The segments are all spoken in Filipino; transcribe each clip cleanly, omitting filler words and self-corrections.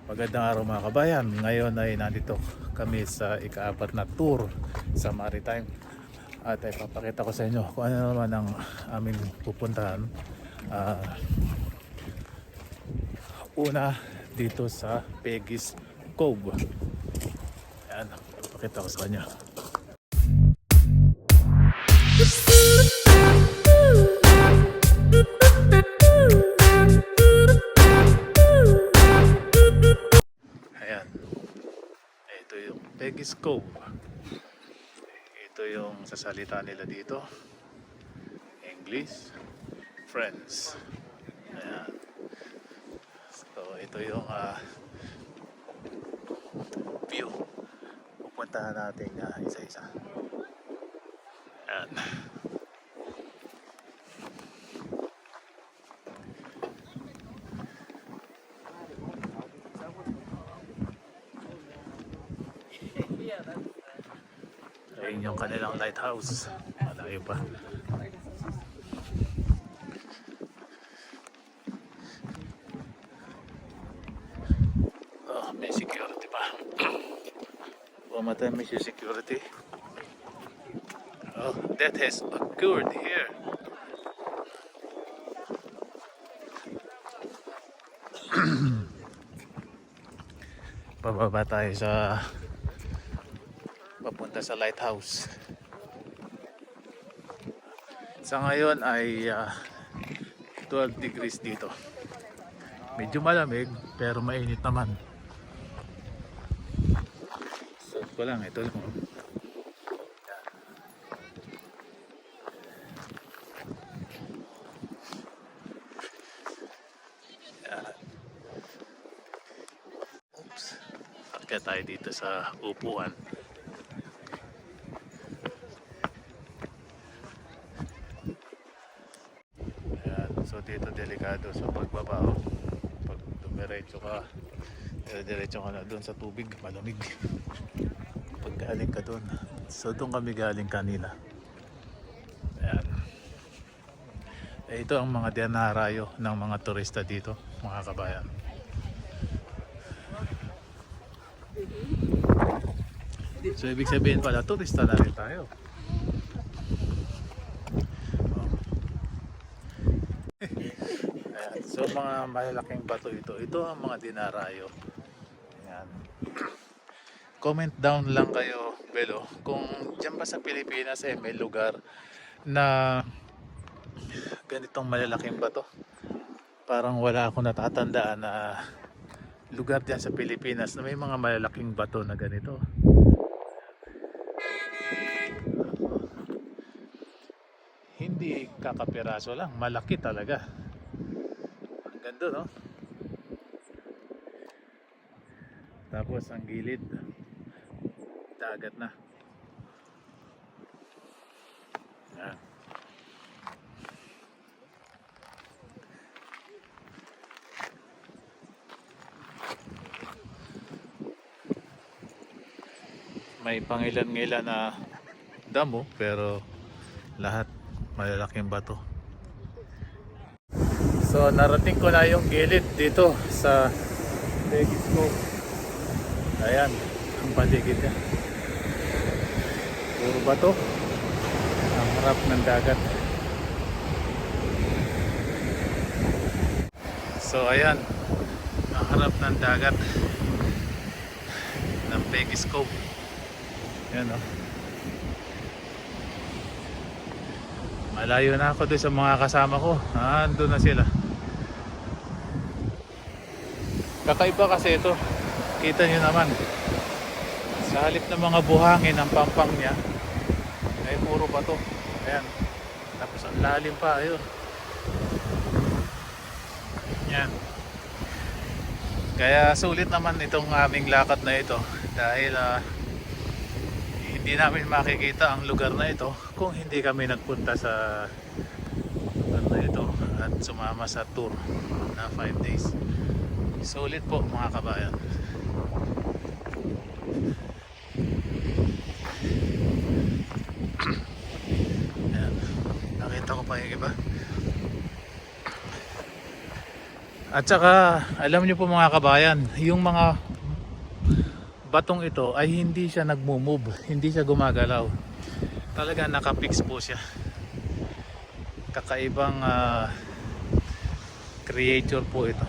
Magandang araw mga kabayan. Ngayon ay nandito kami sa ika-4 na tour sa Maritime. At ay papakita ko sa inyo kung ano naman ang aming pupuntahan. Una dito sa Peggy's Cove. Ayan, papakita ko sa kanya. Ayan. Ito yung Peggy's Cove. Ito yung sasalita nila dito. English, Friends. Ayan. So ito yung view. Pupuntahan natin isa-isa. Ayan. Ayun yung kanilang lighthouse. Malayo pa. Oh, may security pa. Pumatay may security. Oh, that has occurred here. Pababa tayo sa papunta sa lighthouse. Sa ngayon ay 12 degrees dito. Medyo malamig pero mainit naman. Suot ko lang, ito lang. Oops. Kaya tayo dito sa upuan. So dito delikado sa pagbaba. Pag dumiretso ka, diretso ka na doon sa tubig, malamig. Pag galing ka doon. So doon kami galing kanina. Ayan. Ito ang mga dinarayo ng mga turista dito, mga kabayan. So ibig sabihin pala, turista na rin tayo. So mga malalaking bato ito. Ito ang mga dinarayo. Ayan. Comment down lang kayo, Belo, kung dyan ba sa Pilipinas may lugar na ganitong malalaking bato. Parang wala akong natatandaan na lugar dyan sa Pilipinas na may mga malalaking bato na ganito. Hindi kakapiraso lang, malaki talaga. Ganda, no? Tapos ang gilid dagat na. Yan. May pangilan-ngilan na damo pero lahat malalaking bato. So narating ko na yung gilid dito sa Peggy's Cove. Ayan, ang paligid niya. Puro bato. Ang harap ng dagat. So ayan, ang harap ng dagat ng Peggy's Cove. Ayan, oh. Malayo na ako doon sa mga kasama ko. Andun na sila. Kakaiba kasi ito. Kita nyo naman. Sa halip ng mga buhangin ang pampang niya ay puro bato. Ayan. Tapos ang lalim pa. Ayun. Yan. Kaya sulit naman itong aming lakad na ito. Dahil hindi namin makikita ang lugar na ito kung hindi kami nagpunta sa lugar na ito at sumama sa tour na 5 days. Sulit po mga kabayan. Ayan. Nakita ko pa yung iba. At saka, alam niyo po mga kabayan, yung mga batong ito ay hindi siya nagmo-move, hindi siya gumagalaw. Talaga nakapix po siya. Kakaibang creature po ito.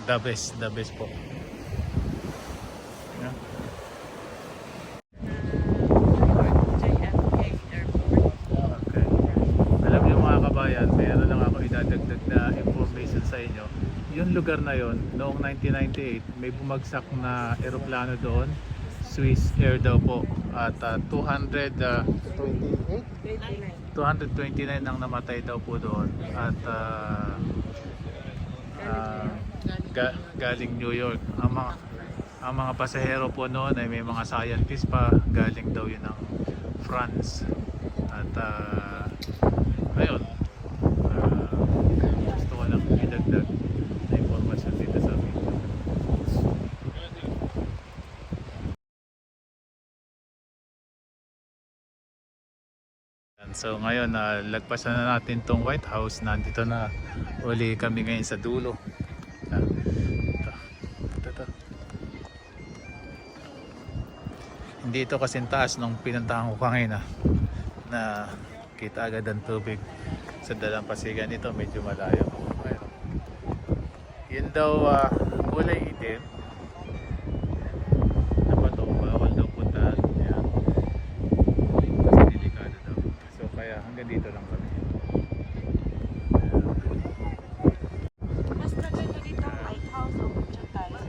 The best po. Yeah. Okay. Alam niyo mga kabayan, mayroon lang ako idadagdag na information sa inyo. Yung lugar na yon, noong 1998, may bumagsak na eroplano doon. Swiss Air daw po. At 229 ang namatay daw po doon. At galing New York. Ang mga pasahero po noon ay may mga scientist pa, galing daw yun ng France. At ayun, gusto ko lang idagdag na informasyon dito sa amin. So ngayon, lagpasan na natin tong White House. Nandito na uli kami ngayon sa dulo. Ito. Hindi ito kasing taas nung pinuntahan ko kanina na kita agad ang tubig sa dalampasigan. Ito medyo malayo. Ayun. Yun daw kulay itim na bato, bawal daw puntahan. Ayan. Kasi delikado daw. So kaya hanggang dito lang kami. Mas maganda dito ang lighthouse o tayo.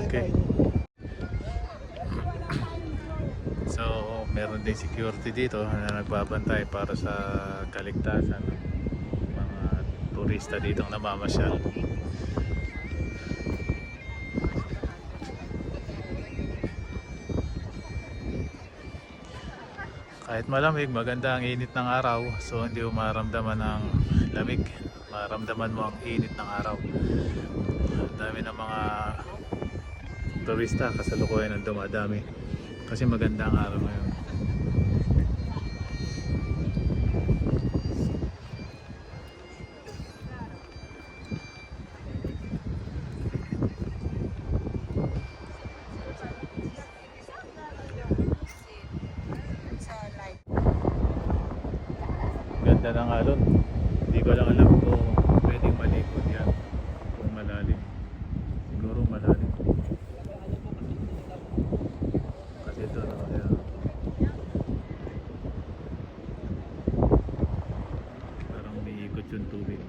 Okay. So meron din security dito na nagbabantay para sa kaligtasan ng mga turista ditong namamasyal. Kahit malamig, maganda ang init ng araw, so hindi mo maramdaman ang lamig, maramdaman mo ang init ng araw. Ang dami ng mga turista kasalukuyan ang dumadami kasi maganda ang araw ngayon. Ganda ng alon. Hindi ko lang alam kung pwedeng malikot yan kung malalim. Siguro malalim kasi ito yan. Parang umiikot yung tubig.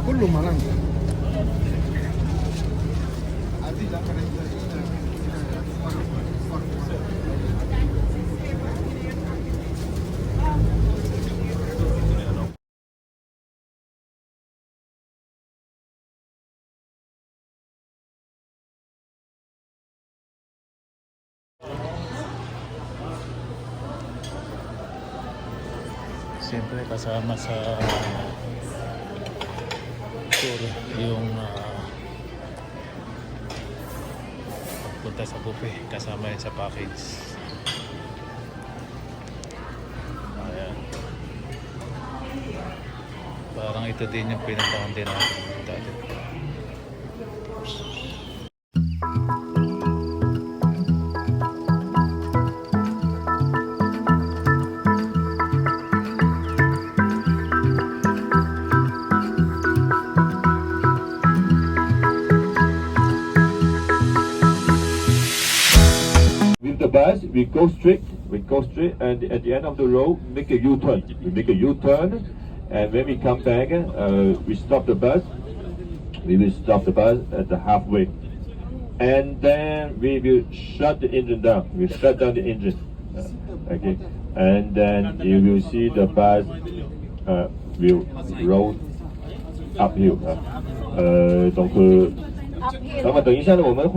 كله مرنج Siyempre kasama sa tour yung pagpunta sa buffet, kasama yan sa package. Ayan. Parang ito din yung pinuntahan din natin dati. bus, we go straight, and at the end of the road, make a U-turn. We make a U-turn, and when we come back, we stop the bus. We will stop the bus at the halfway, and then we will shut the engine down. We shut down the engine, okay, and then you will see the bus will roll uphill. Donc, 那么等一下呢，我们会。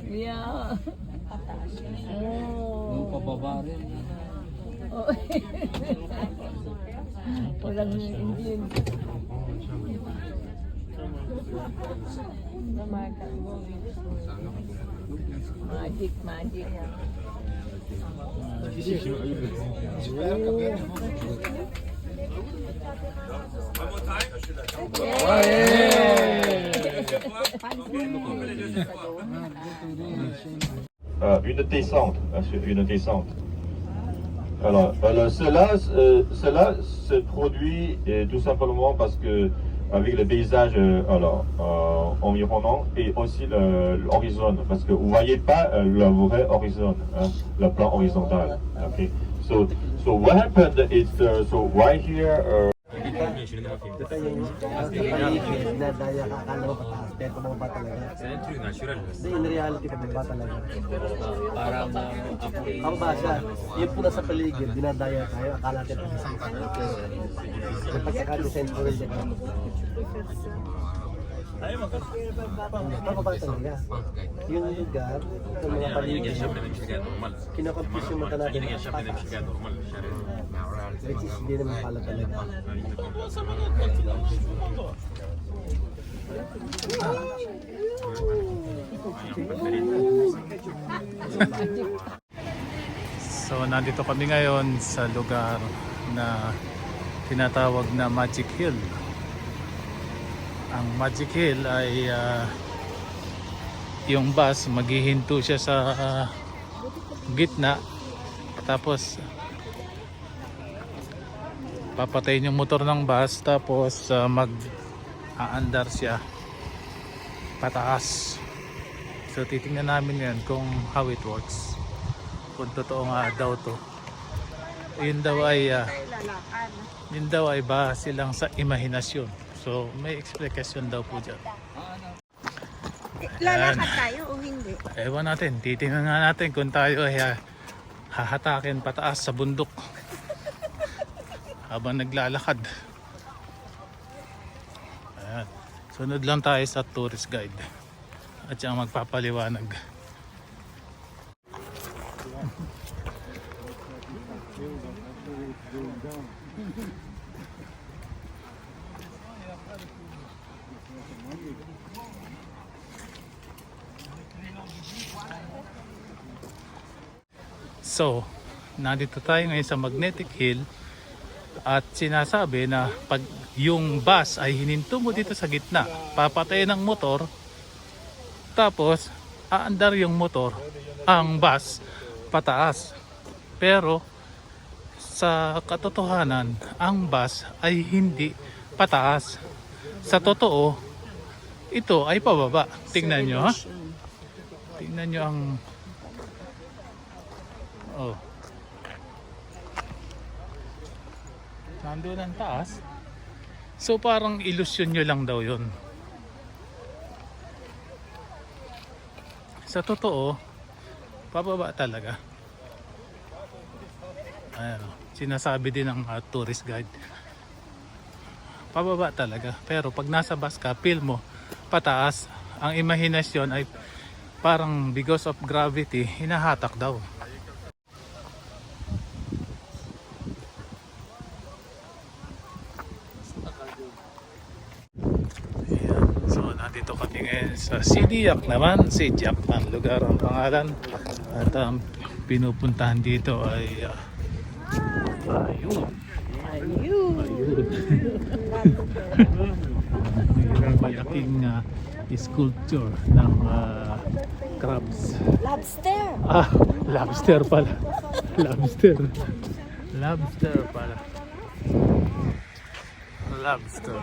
Yeah. Oh. Walang Indian. Magic. Une descente, une descente. Alors, cela se produit tout simplement parce que avec le paysage environnant et aussi l'horizon, parce que vous voyez pas le vrai horizon, hein, le plan horizontal. Okay, so what happened is so right here. Dinadaya ka, akala mo pataas, pero pumaba talaga. Hindi, in reality, pumaba talaga. Parang Ang basa, yun po nasa paligid, dinadaya tayo, akala natin pataas. Pagkaka-design po rin dito. Pababa talaga. Yung lugar, yung mga paligid, kinakompis yung mata natin, pataas. Which is hindi naman pala talaga. So nandito kami ngayon sa lugar na tinatawag na Magic Hill. Ang Magic Hill ay yung bus maghihinto siya sa gitna, tapos papatayin yung motor ng bus, tapos mag-aandar siya pataas. So titingnan namin yan kung how it works, kung totoo nga daw to. Yun daw ay base lang sa imahinasyon. So may explanation daw po dyan. Lalakad tayo o hindi? Ewan natin, titingnan nga natin kung tayo ay hahatakin pataas sa bundok habang naglalakad. Ayan. Sunod lang tayo sa tourist guide at siya ang magpapaliwanag. So, nandito tayo ngayon sa Magnetic Hill at sinasabi na pag yung bus ay hininto mo dito sa gitna, papatayin ng motor, tapos aandar yung motor, ang bus pataas. Pero sa katotohanan, ang bus ay hindi pataas. Sa totoo, ito ay pababa. Tingnan nyo, ha? Tingnan nyo ang nandun ang taas. So parang ilusyon nyo lang daw yun. Sa totoo, pababa talaga. Ayan, sinasabi din ng tourist guide, pababa talaga. Pero pag nasa bus ka, feel mo pataas. Ang imahinasyon ay parang because of gravity, hinahatak daw. So nandito kami ngayon sa Sidiyak naman, Sidiyak ang lugar, ang pangalan. At ang pinupuntahan dito ay ayun. Mayroong malaking sculpture ng crabs. Lobster! Lobster pala. Lobster pala. Lobster.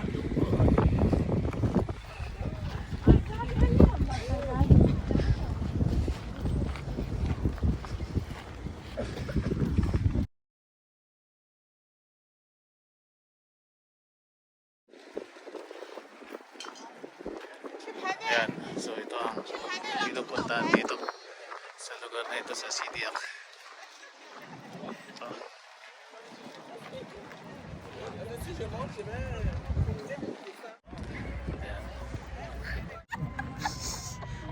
pupuntahan dito sa lugar na ito sa Sidiac.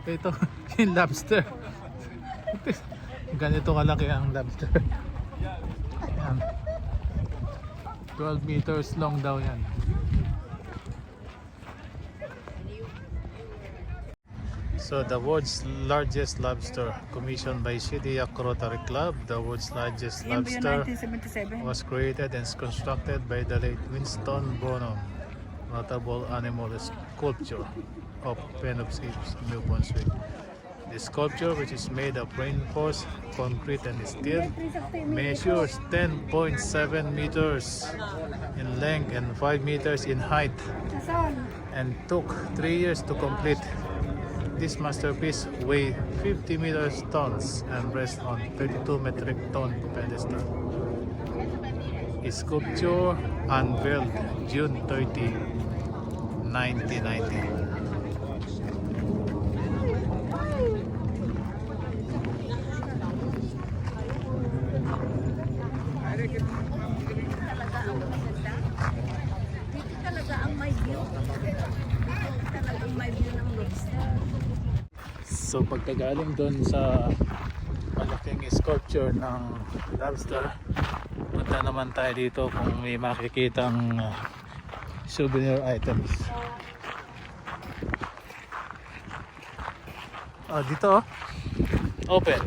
Ito, yung lobster. Ganito kalaki ang lobster. Yan. 12 meters long daw yan. So the world's largest lobster, commissioned by Sidiac Rotary Club. The world's largest lobster was created and constructed by the late Winston Bonham. Notable animal sculpture of Penobscope's New Brunswick. The sculpture, which is made of reinforced concrete and steel, measures 10.7 meters in length and 5 meters in height, and took 3 years to complete. This masterpiece weighs 50 meters tons and rests on 32 metric ton pedestal. A sculpture unveiled June 30, 1990. Dito talaga ang may view. Dito talaga ang may view ng lobster. So pagkagaling doon sa malaking sculpture ng lobster, punta naman tayo dito kung may makikitang souvenir items. Oh, dito oh. Open.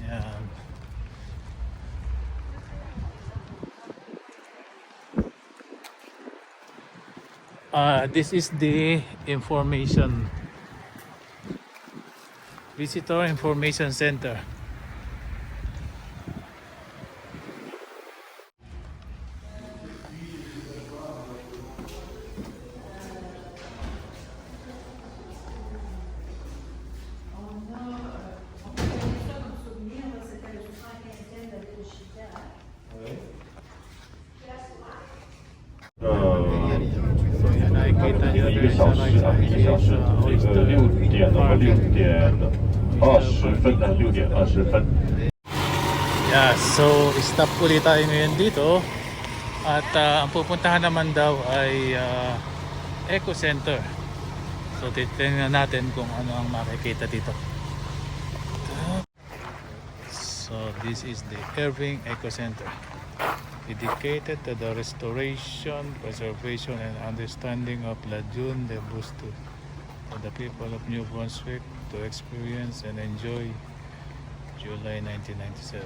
Yan. This is the visitor information center. So yan, nakikita nyo 一个小时啊，一个小时，这个6点20分。 Yeah, so stop ulit tayo ngayon dito at ang pupuntahan naman daw ay Eco Center. So titingnan natin kung ano ang makikita dito. So this is the Irving Eco Center, dedicated to the restoration, preservation and understanding of Lagoon de Busto for the people of New Brunswick to experience and enjoy. July 1997.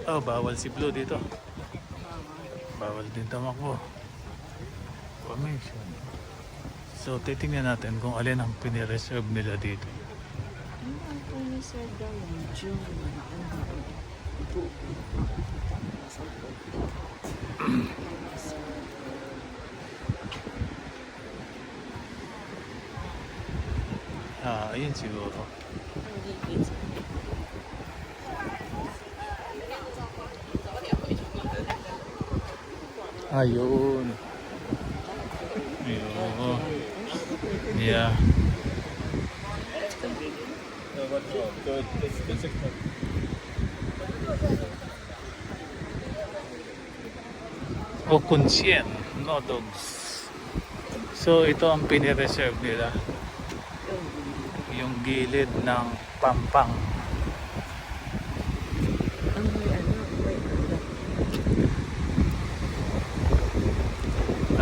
Oh, bawal si Blue dito. Bawal din tamakbo. Formation. So, titingnan natin kung alin ang pinireserve nila dito. Ayun siguro. Ayun. Ayun. Yeah. O kunsyen, no dogs. So ito ang pinireserve nila. Yung gilid ng Pampang.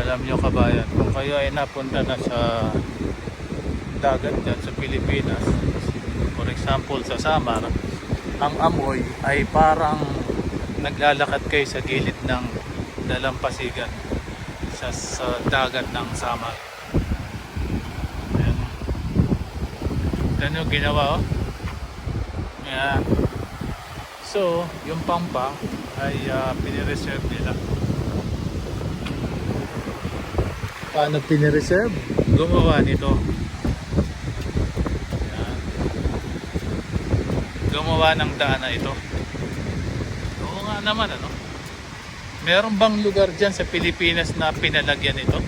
Alam nyo kabayan, kung kayo ay napunta na sa dagat dyan sa Pilipinas, for example sa Samar, ang amoy ay parang naglalakad kayo sa gilid ng dalampasigan sa dagat ng Samar. Ayan. Ito nyo ginawa oh. Yan. So, yung Pampang ay pinireserve nila. Paano pinireserve? Gumawa nito. Yan. Gumawa ng daan na ito. Oo nga naman, ano? Meron bang lugar dyan sa Pilipinas na pinalagyan ito?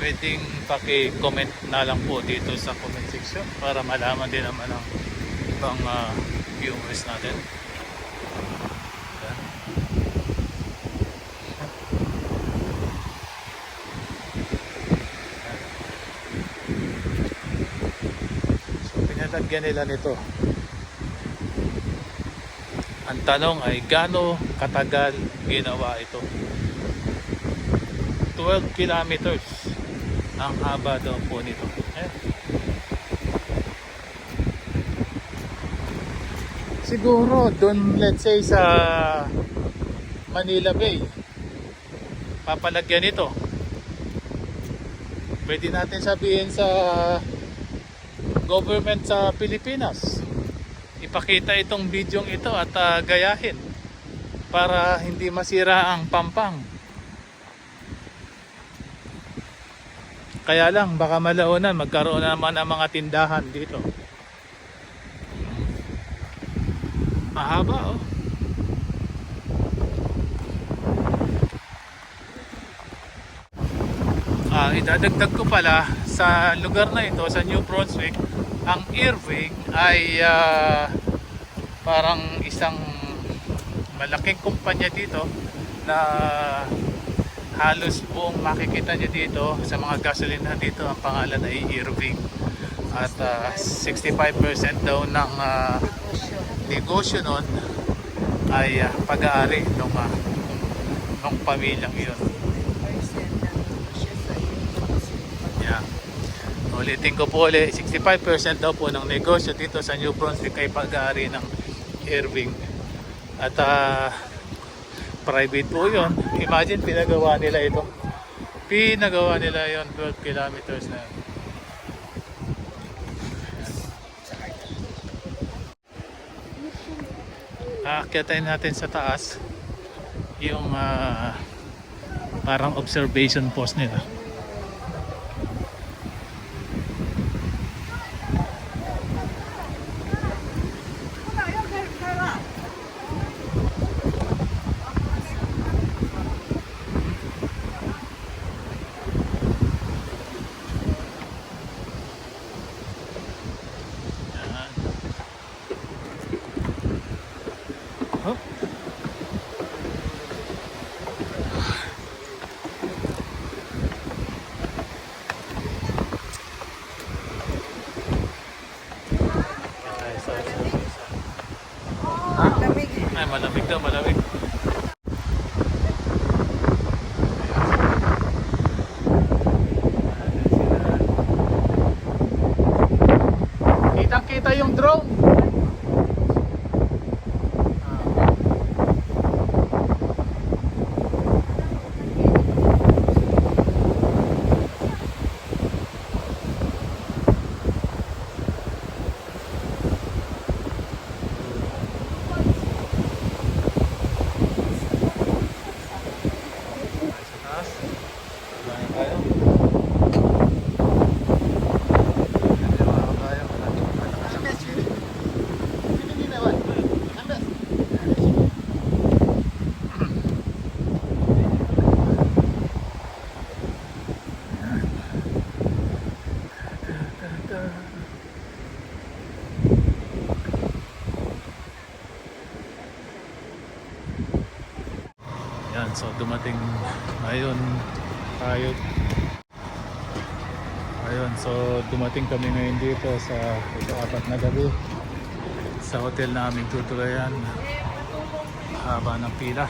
Pwedeng paki-comment na lang po dito sa comment section para malaman din naman ng ibang viewers natin. Yan. So pinalagyan nila nito. Ang tanong ay gaano katagal ginawa ito? 12 kilometers ang haba daw po nito. Ayan. Siguro doon, let's say sa Manila Bay, papalagyan ito. Pwede natin sabihin sa government sa Pilipinas, ipakita itong bidyong ito at gayahin para hindi masira ang Pampang. Kaya lang baka malaunan magkaroon na naman ang mga tindahan dito. Mahaba, oh. Idadagdag ko pala sa lugar na ito, sa New Brunswick, ang Irving ay parang isang malaking kumpanya dito na halos buong makikita niyo dito sa mga gasolina dito, ang pangalan ay Irving. At 65% daw ng negosyo nun ay pag-aari ng pamilyang iyon. Yeah. Ulitin ko po ulit, 65% daw po ng negosyo dito sa New Brunswick ay pag-aari ng Irving. At private po yun. Imagine pinagawa nila ito. Pinagawa nila yon 12 kilometers na yun. Aakyatayin natin sa taas yung parang observation post nila. Huh? Lamig. Ay, malamig daw, malamig. Kitang-kita yung drone. Yan, so dumating ngayon tayo. Ayun, so dumating kami ngayon dito sa ito, 4 na gabi sa hotel namin tutulayan. Haba ng pila.